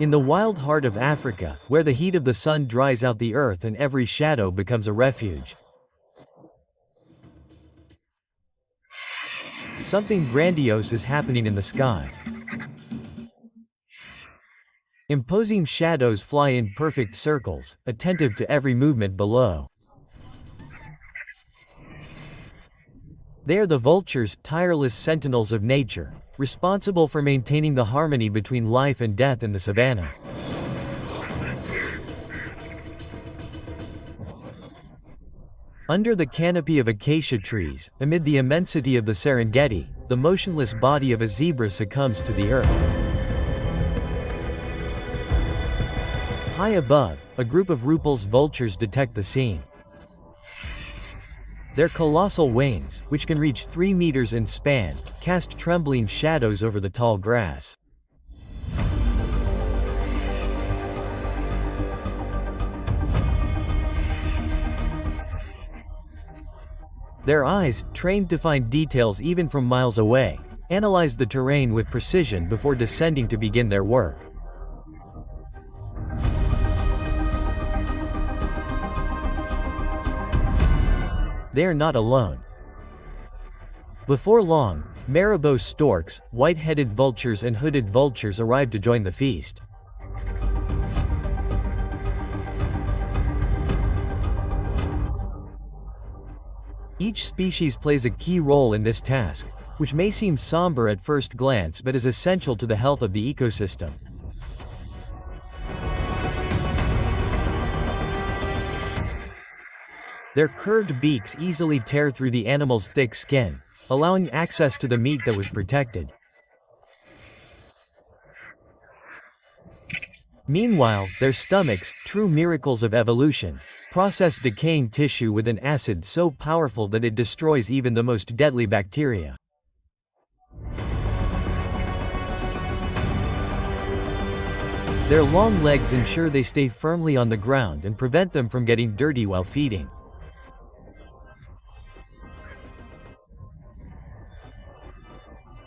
In the wild heart of Africa, where the heat of the sun dries out the earth and every shadow becomes a refuge, something grandiose is happening in the sky. Imposing shadows fly in perfect circles, attentive to every movement below. They are the vultures, tireless sentinels of nature, responsible for maintaining the harmony between life and death in the savannah. Under the canopy of acacia trees, amid the immensity of the Serengeti, the motionless body of a zebra succumbs to the earth. High above, a group of Rupel's vultures detect the scene. Their colossal wings, which can reach 3 meters in span, cast trembling shadows over the tall grass. Their eyes, trained to find details even from miles away, analyze the terrain with precision before descending to begin their work. They are not alone. Before long, marabou storks, white-headed vultures and hooded vultures arrive to join the feast. Each species plays a key role in this task, which may seem somber at first glance but is essential to the health of the ecosystem. Their curved beaks easily tear through the animal's thick skin, allowing access to the meat that was protected. Meanwhile, their stomachs, true miracles of evolution, process decaying tissue with an acid so powerful that it destroys even the most deadly bacteria. Their long legs ensure they stay firmly on the ground and prevent them from getting dirty while feeding.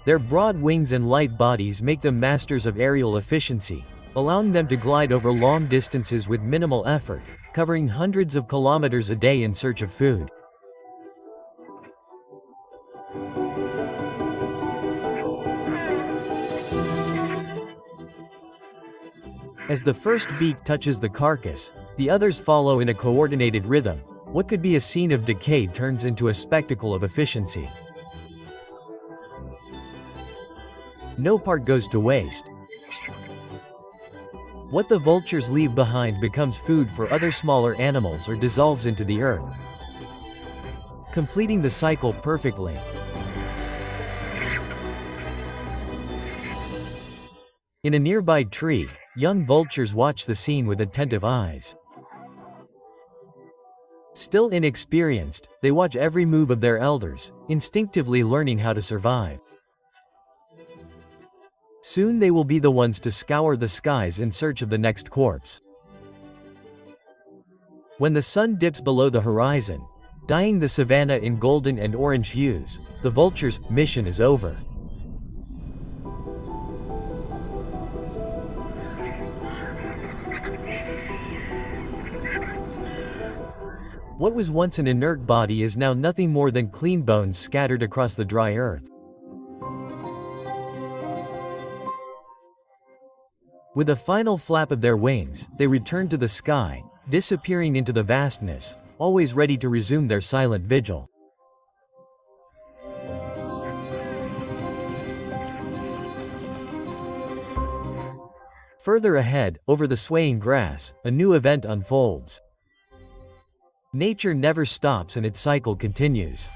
Their broad wings and light bodies make them masters of aerial efficiency, allowing them to glide over long distances with minimal effort, covering hundreds of kilometers a day in search of food. As the first beak touches the carcass, the others follow in a coordinated rhythm. What could be a scene of decay turns into a spectacle of efficiency. No part goes to waste. What the vultures leave behind becomes food for other smaller animals or dissolves into the earth, completing the cycle perfectly. In a nearby tree, young vultures watch the scene with attentive eyes. Still inexperienced, they watch every move of their elders, instinctively learning how to survive. Soon they will be the ones to scour the skies in search of the next corpse. When the sun dips below the horizon, dyeing the savanna in golden and orange hues, the vultures' mission is over. What was once an inert body is now nothing more than clean bones scattered across the dry earth. With a final flap of their wings, they return to the sky, disappearing into the vastness, always ready to resume their silent vigil. Further ahead, over the swaying grass, a new event unfolds. Nature never stops and its cycle continues.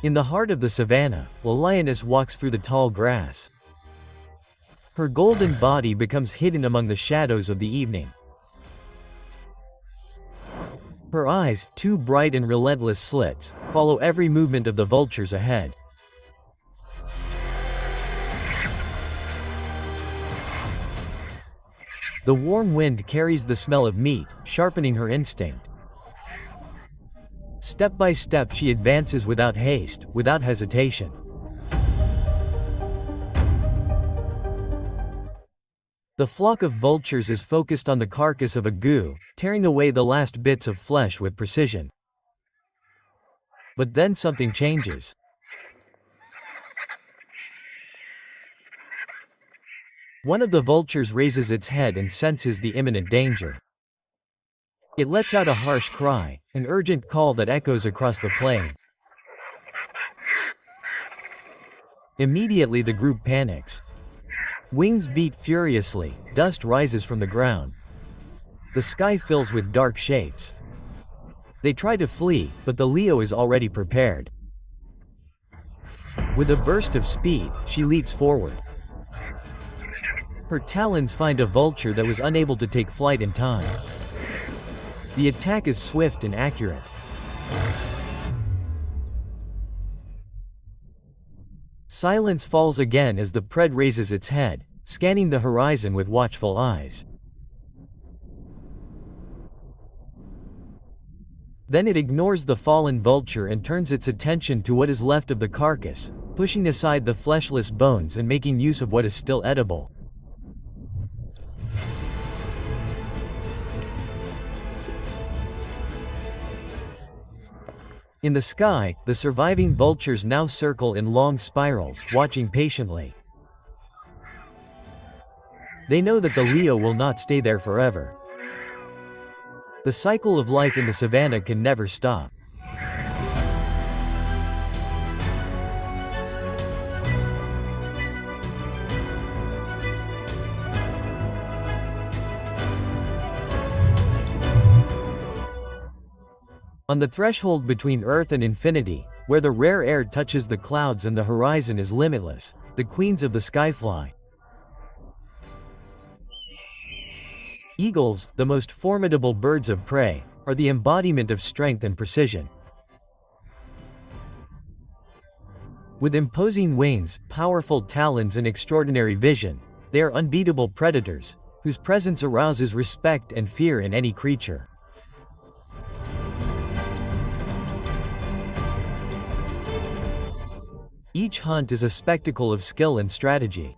In the heart of the savannah, a lioness walks through the tall grass. Her golden body becomes hidden among the shadows of the evening. Her eyes, two bright and relentless slits, follow every movement of the vultures ahead. The warm wind carries the smell of meat, sharpening her instinct. Step by step she advances without haste, without hesitation. The flock of vultures is focused on the carcass of a goo, tearing away the last bits of flesh with precision. But then something changes. One of the vultures raises its head and senses the imminent danger. It lets out a harsh cry, an urgent call that echoes across the plain. Immediately the group panics. Wings beat furiously, dust rises from the ground. The sky fills with dark shapes. They try to flee, but the Leo is already prepared. With a burst of speed, she leaps forward. Her talons find a vulture that was unable to take flight in time. The attack is swift and accurate. Silence falls again as the pred raises its head, scanning the horizon with watchful eyes. Then it ignores the fallen vulture and turns its attention to what is left of the carcass, pushing aside the fleshless bones and making use of what is still edible. In the sky, the surviving vultures now circle in long spirals, watching patiently. They know that the Leo will not stay there forever. The cycle of life in the savannah can never stop. On the threshold between Earth and infinity, where the rare air touches the clouds and the horizon is limitless, the queens of the sky fly. Eagles, the most formidable birds of prey, are the embodiment of strength and precision. With imposing wings, powerful talons and extraordinary vision, they are unbeatable predators, whose presence arouses respect and fear in any creature. Each hunt is a spectacle of skill and strategy.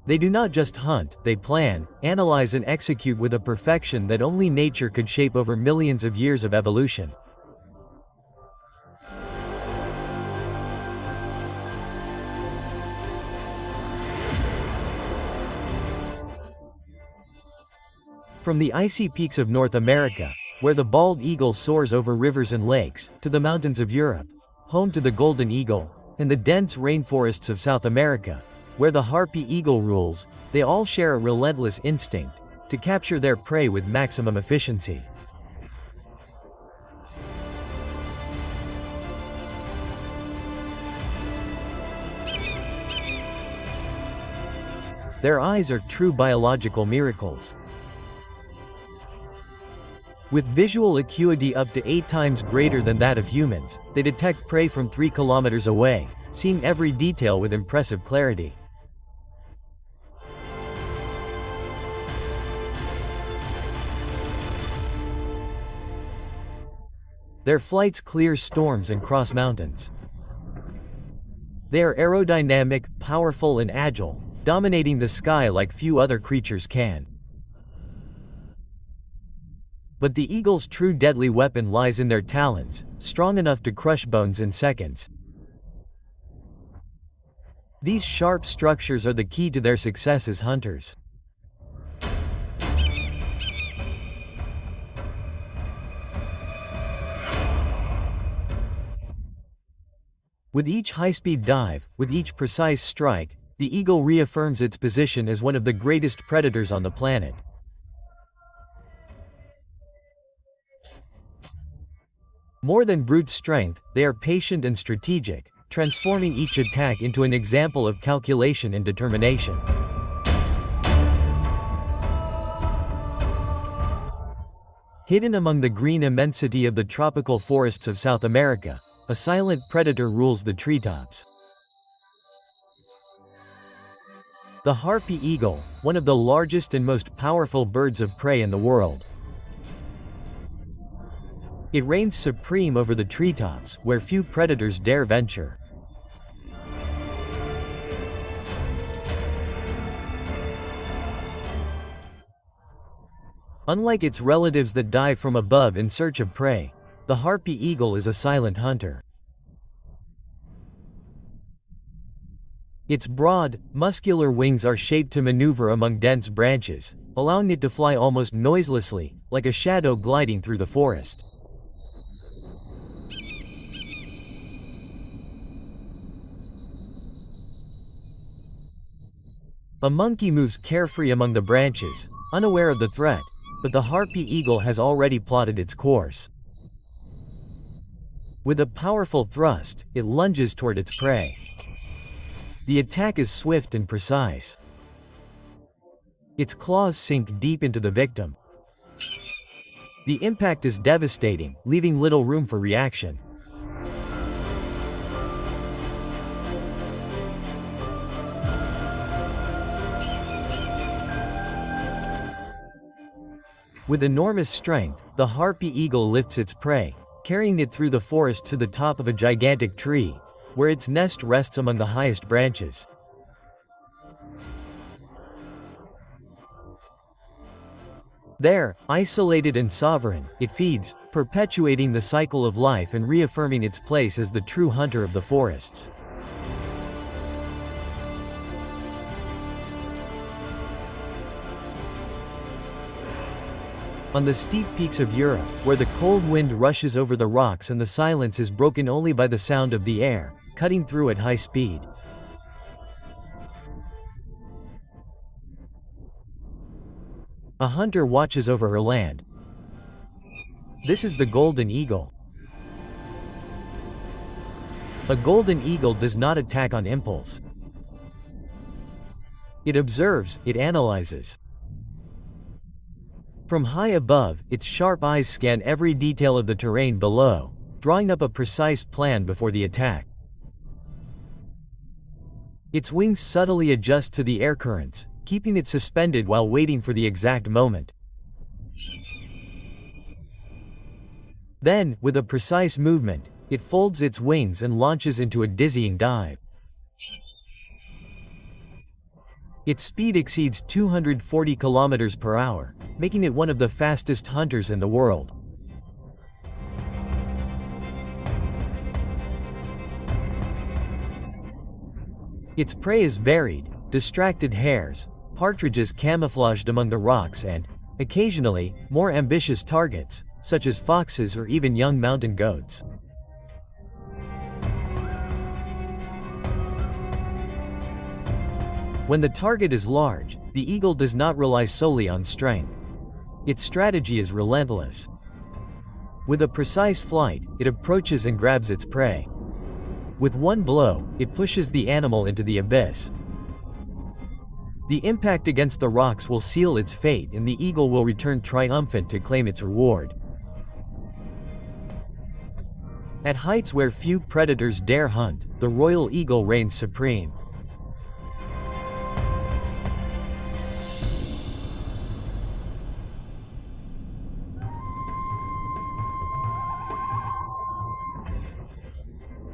They do not just hunt, they plan, analyze and execute with a perfection that only nature could shape over millions of years of evolution. From the icy peaks of North America, where the bald eagle soars over rivers and lakes, to the mountains of Europe, home to the golden eagle, and the dense rainforests of South America, where the harpy eagle rules, they all share a relentless instinct to capture their prey with maximum efficiency. Their eyes are true biological miracles. With visual acuity up to 8 times greater than that of humans, they detect prey from 3 kilometers away, seeing every detail with impressive clarity. Their flights clear storms and cross mountains. They are aerodynamic, powerful and agile, dominating the sky like few other creatures can. But the eagle's true deadly weapon lies in their talons, strong enough to crush bones in seconds. These sharp structures are the key to their success as hunters. With each high-speed dive, with each precise strike, the eagle reaffirms its position as one of the greatest predators on the planet. More than brute strength, they are patient and strategic, transforming each attack into an example of calculation and determination. Hidden among the green immensity of the tropical forests of South America, a silent predator rules the treetops. The harpy eagle, one of the largest and most powerful birds of prey in the world. It reigns supreme over the treetops, where few predators dare venture. Unlike its relatives that dive from above in search of prey, the harpy eagle is a silent hunter. Its broad, muscular wings are shaped to maneuver among dense branches, allowing it to fly almost noiselessly, like a shadow gliding through the forest. A monkey moves carefree among the branches, unaware of the threat, but the harpy eagle has already plotted its course. With a powerful thrust, it lunges toward its prey. The attack is swift and precise. Its claws sink deep into the victim. The impact is devastating, leaving little room for reaction. With enormous strength, the harpy eagle lifts its prey, carrying it through the forest to the top of a gigantic tree, where its nest rests among the highest branches. There, isolated and sovereign, it feeds, perpetuating the cycle of life and reaffirming its place as the true hunter of the forests. On the steep peaks of Europe, where the cold wind rushes over the rocks and the silence is broken only by the sound of the air, cutting through at high speed. A hunter watches over her land. This is the golden eagle. A golden eagle does not attack on impulse. It observes, it analyzes. From high above, its sharp eyes scan every detail of the terrain below, drawing up a precise plan before the attack. Its wings subtly adjust to the air currents, keeping it suspended while waiting for the exact moment. Then, with a precise movement, it folds its wings and launches into a dizzying dive. Its speed exceeds 240 kilometers per hour, making it one of the fastest hunters in the world. Its prey is varied: distracted hares, partridges camouflaged among the rocks, and, occasionally, more ambitious targets, such as foxes or even young mountain goats. When the target is large, the eagle does not rely solely on strength. Its strategy is relentless. With a precise flight, it approaches and grabs its prey. With one blow, it pushes the animal into the abyss. The impact against the rocks will seal its fate, and the eagle will return triumphant to claim its reward. At heights where few predators dare hunt, the royal eagle reigns supreme.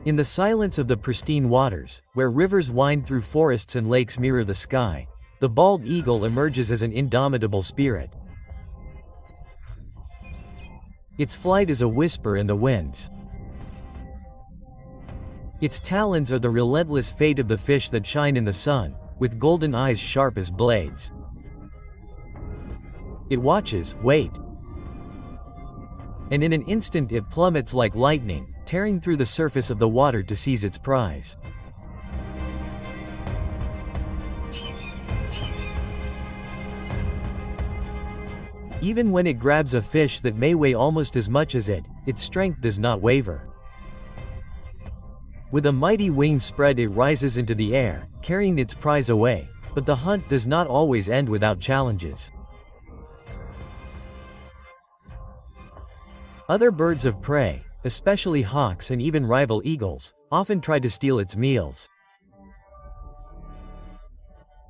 In the silence of the pristine waters, where rivers wind through forests and lakes mirror the sky, the bald eagle emerges as an indomitable spirit. Its flight is a whisper in the winds. Its talons are the relentless fate of the fish that shine in the sun, with golden eyes sharp as blades. It watches, wait. And in an instant it plummets like lightning, tearing through the surface of the water to seize its prize. Even when it grabs a fish that may weigh almost as much as it, its strength does not waver. With a mighty wing spread, it rises into the air, carrying its prize away, but the hunt does not always end without challenges. Other birds of prey, especially hawks and even rival eagles, often try to steal its meals.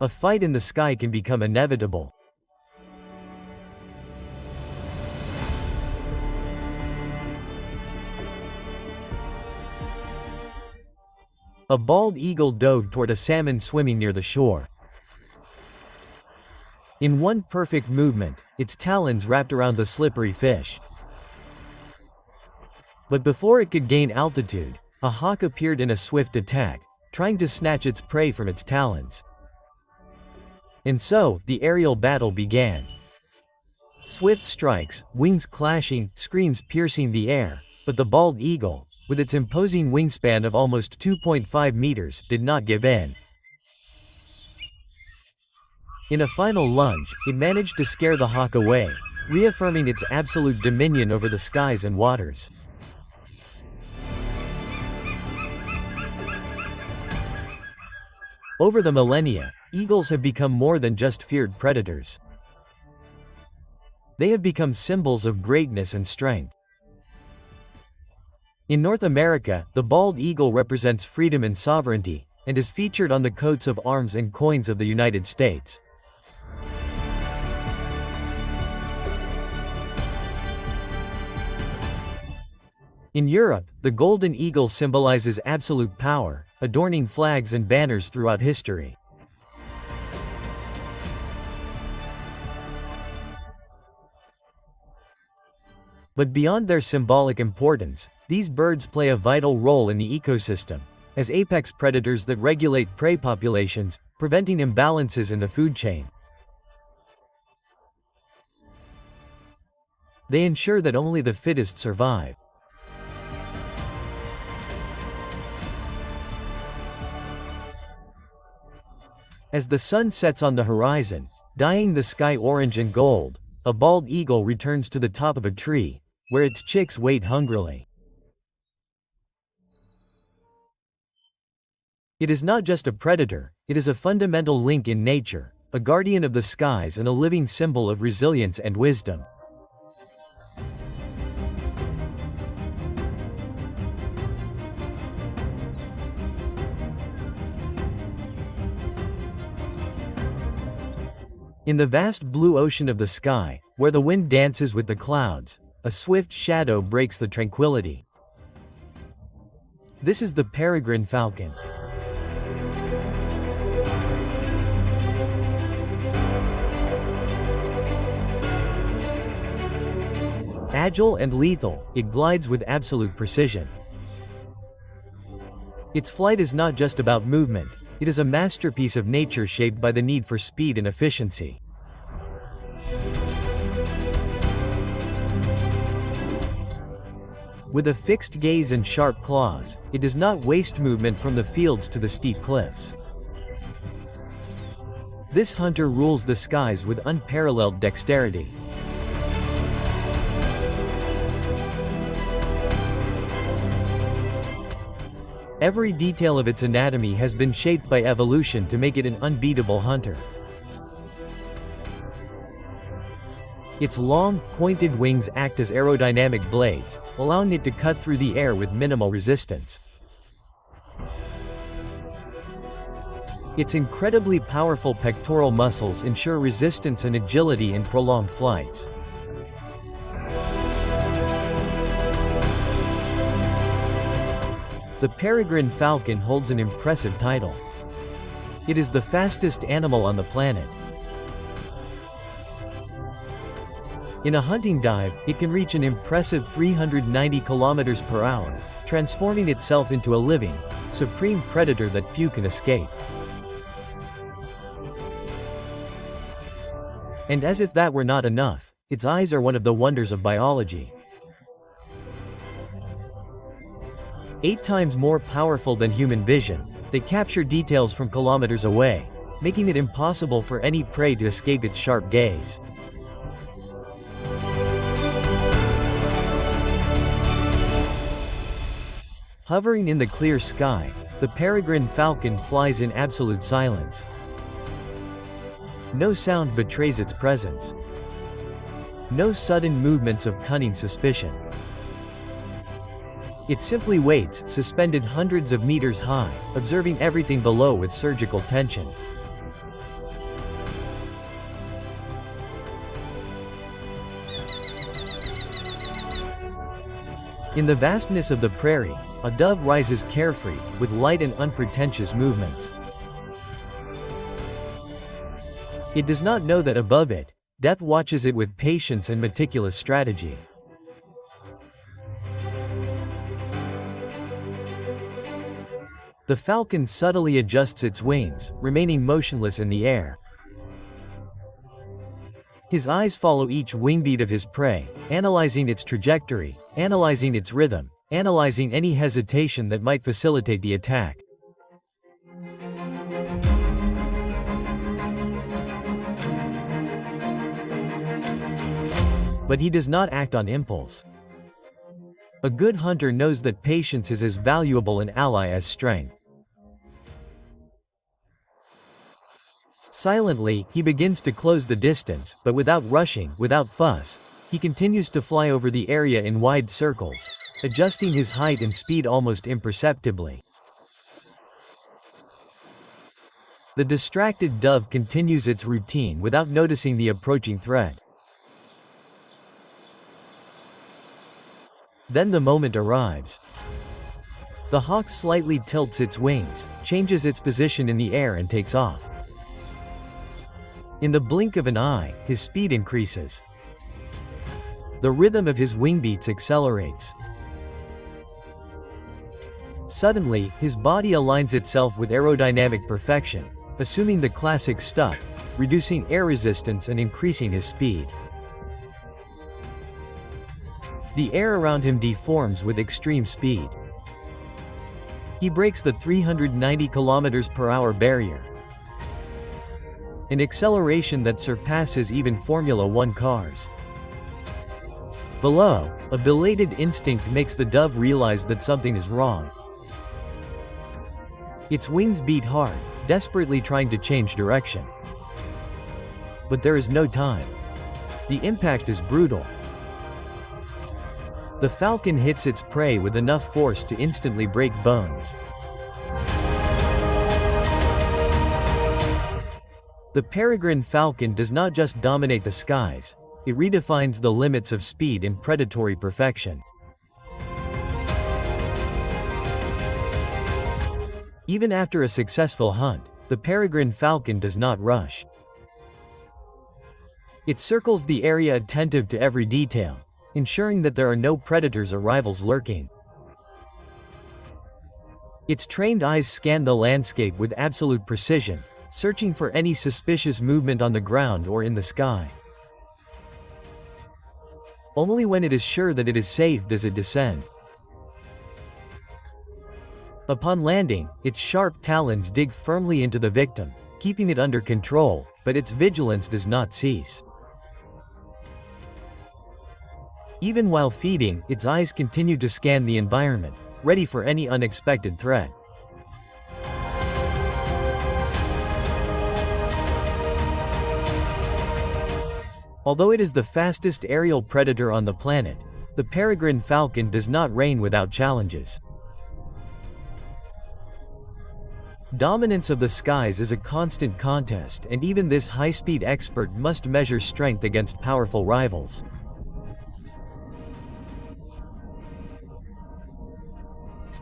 A fight in the sky can become inevitable. A bald eagle dove toward a salmon swimming near the shore. In one perfect movement, its talons wrapped around the slippery fish. But before it could gain altitude, a hawk appeared in a swift attack, trying to snatch its prey from its talons. And so, the aerial battle began. Swift strikes, wings clashing, screams piercing the air, but the bald eagle, with its imposing wingspan of almost 2.5 meters, did not give in. In a final lunge, it managed to scare the hawk away, reaffirming its absolute dominion over the skies and waters. Over the millennia, eagles have become more than just feared predators. They have become symbols of greatness and strength. In North America, the bald eagle represents freedom and sovereignty, and is featured on the coats of arms and coins of the United States. In Europe, the golden eagle symbolizes absolute power, adorning flags and banners throughout history. But beyond their symbolic importance, these birds play a vital role in the ecosystem, as apex predators that regulate prey populations, preventing imbalances in the food chain. They ensure that only the fittest survive. As the sun sets on the horizon, dyeing the sky orange and gold, a bald eagle returns to the top of a tree, where its chicks wait hungrily. It is not just a predator, it is a fundamental link in nature, a guardian of the skies and a living symbol of resilience and wisdom. In the vast blue ocean of the sky, where the wind dances with the clouds, a swift shadow breaks the tranquility. This is the peregrine falcon. Agile and lethal, it glides with absolute precision. Its flight is not just about movement, it is a masterpiece of nature shaped by the need for speed and efficiency. With a fixed gaze and sharp claws, it does not waste movement from the fields to the steep cliffs. This hunter rules the skies with unparalleled dexterity. Every detail of its anatomy has been shaped by evolution to make it an unbeatable hunter. Its long, pointed wings act as aerodynamic blades, allowing it to cut through the air with minimal resistance. Its incredibly powerful pectoral muscles ensure resistance and agility in prolonged flights. The peregrine falcon holds an impressive title. It is the fastest animal on the planet. In a hunting dive, it can reach an impressive 390 kilometers per hour, transforming itself into a living, supreme predator that few can escape. And as if that were not enough, its eyes are one of the wonders of biology. 8 times more powerful than human vision, they capture details from kilometers away, making it impossible for any prey to escape its sharp gaze. Hovering in the clear sky, the peregrine falcon flies in absolute silence. No sound betrays its presence. No sudden movements of cunning suspicion. It simply waits, suspended hundreds of meters high, observing everything below with surgical tension. In the vastness of the prairie, a dove rises carefree, with light and unpretentious movements. It does not know that above it, death watches it with patience and meticulous strategy. The falcon subtly adjusts its wings, remaining motionless in the air. His eyes follow each wingbeat of his prey, analyzing its trajectory, analyzing its rhythm, analyzing any hesitation that might facilitate the attack. But he does not act on impulse. A good hunter knows that patience is as valuable an ally as strength. Silently, he begins to close the distance, but without rushing, without fuss. He continues to fly over the area in wide circles, adjusting his height and speed almost imperceptibly. The distracted dove continues its routine without noticing the approaching threat. Then the moment arrives. The hawk slightly tilts its wings, changes its position in the air and takes off. In the blink of an eye, his speed increases. The rhythm of his wingbeats accelerates. Suddenly, his body aligns itself with aerodynamic perfection, assuming the classic stuck, reducing air resistance and increasing his speed. The air around him deforms with extreme speed. He breaks the 390 km/h barrier. An acceleration that surpasses even Formula One cars. Below, a belated instinct makes the dove realize that something is wrong. Its wings beat hard, desperately trying to change direction. But there is no time. The impact is brutal. The falcon hits its prey with enough force to instantly break bones. The peregrine falcon does not just dominate the skies, it redefines the limits of speed and predatory perfection. Even after a successful hunt, the peregrine falcon does not rush. It circles the area attentive to every detail, ensuring that there are no predators or rivals lurking. Its trained eyes scan the landscape with absolute precision, searching for any suspicious movement on the ground or in the sky. Only when it is sure that it is safe does it descend. Upon landing, its sharp talons dig firmly into the victim, keeping it under control, but its vigilance does not cease. Even while feeding, its eyes continue to scan the environment, ready for any unexpected threat. Although it is the fastest aerial predator on the planet, the peregrine falcon does not reign without challenges. Dominance of the skies is a constant contest, and even this high-speed expert must measure strength against powerful rivals.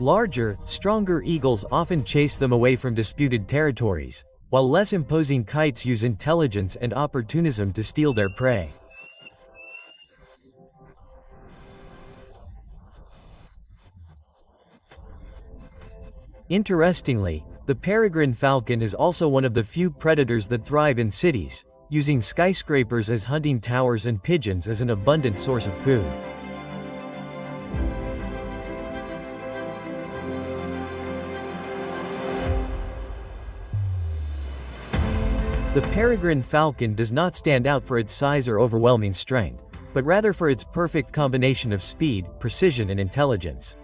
Larger, stronger eagles often chase them away from disputed territories, while less imposing kites use intelligence and opportunism to steal their prey. Interestingly, the peregrine falcon is also one of the few predators that thrive in cities, using skyscrapers as hunting towers and pigeons as an abundant source of food. The peregrine falcon does not stand out for its size or overwhelming strength, but rather for its perfect combination of speed, precision and intelligence.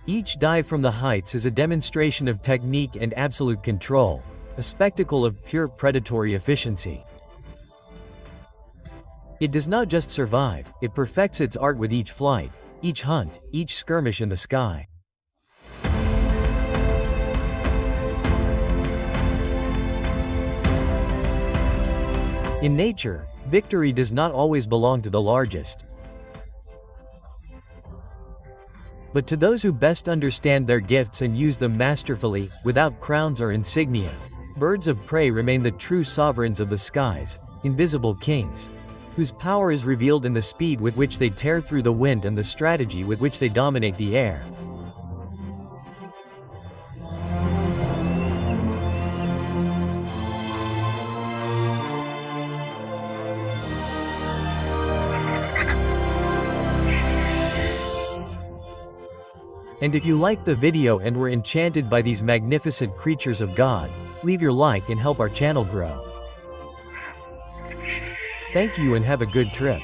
Each dive from the heights is a demonstration of technique and absolute control, a spectacle of pure predatory efficiency. It does not just survive, it perfects its art with each flight, each hunt, each skirmish in the sky. In nature, Victory does not always belong to the largest, but to those who best understand their gifts and use them masterfully, without crowns or insignia. Birds of prey remain the true sovereigns of the skies, invisible kings, whose power is revealed in the speed with which they tear through the wind and the strategy with which they dominate the air. And if you liked the video and were enchanted by these magnificent creatures of God, leave your like and help our channel grow. Thank you and have a good trip.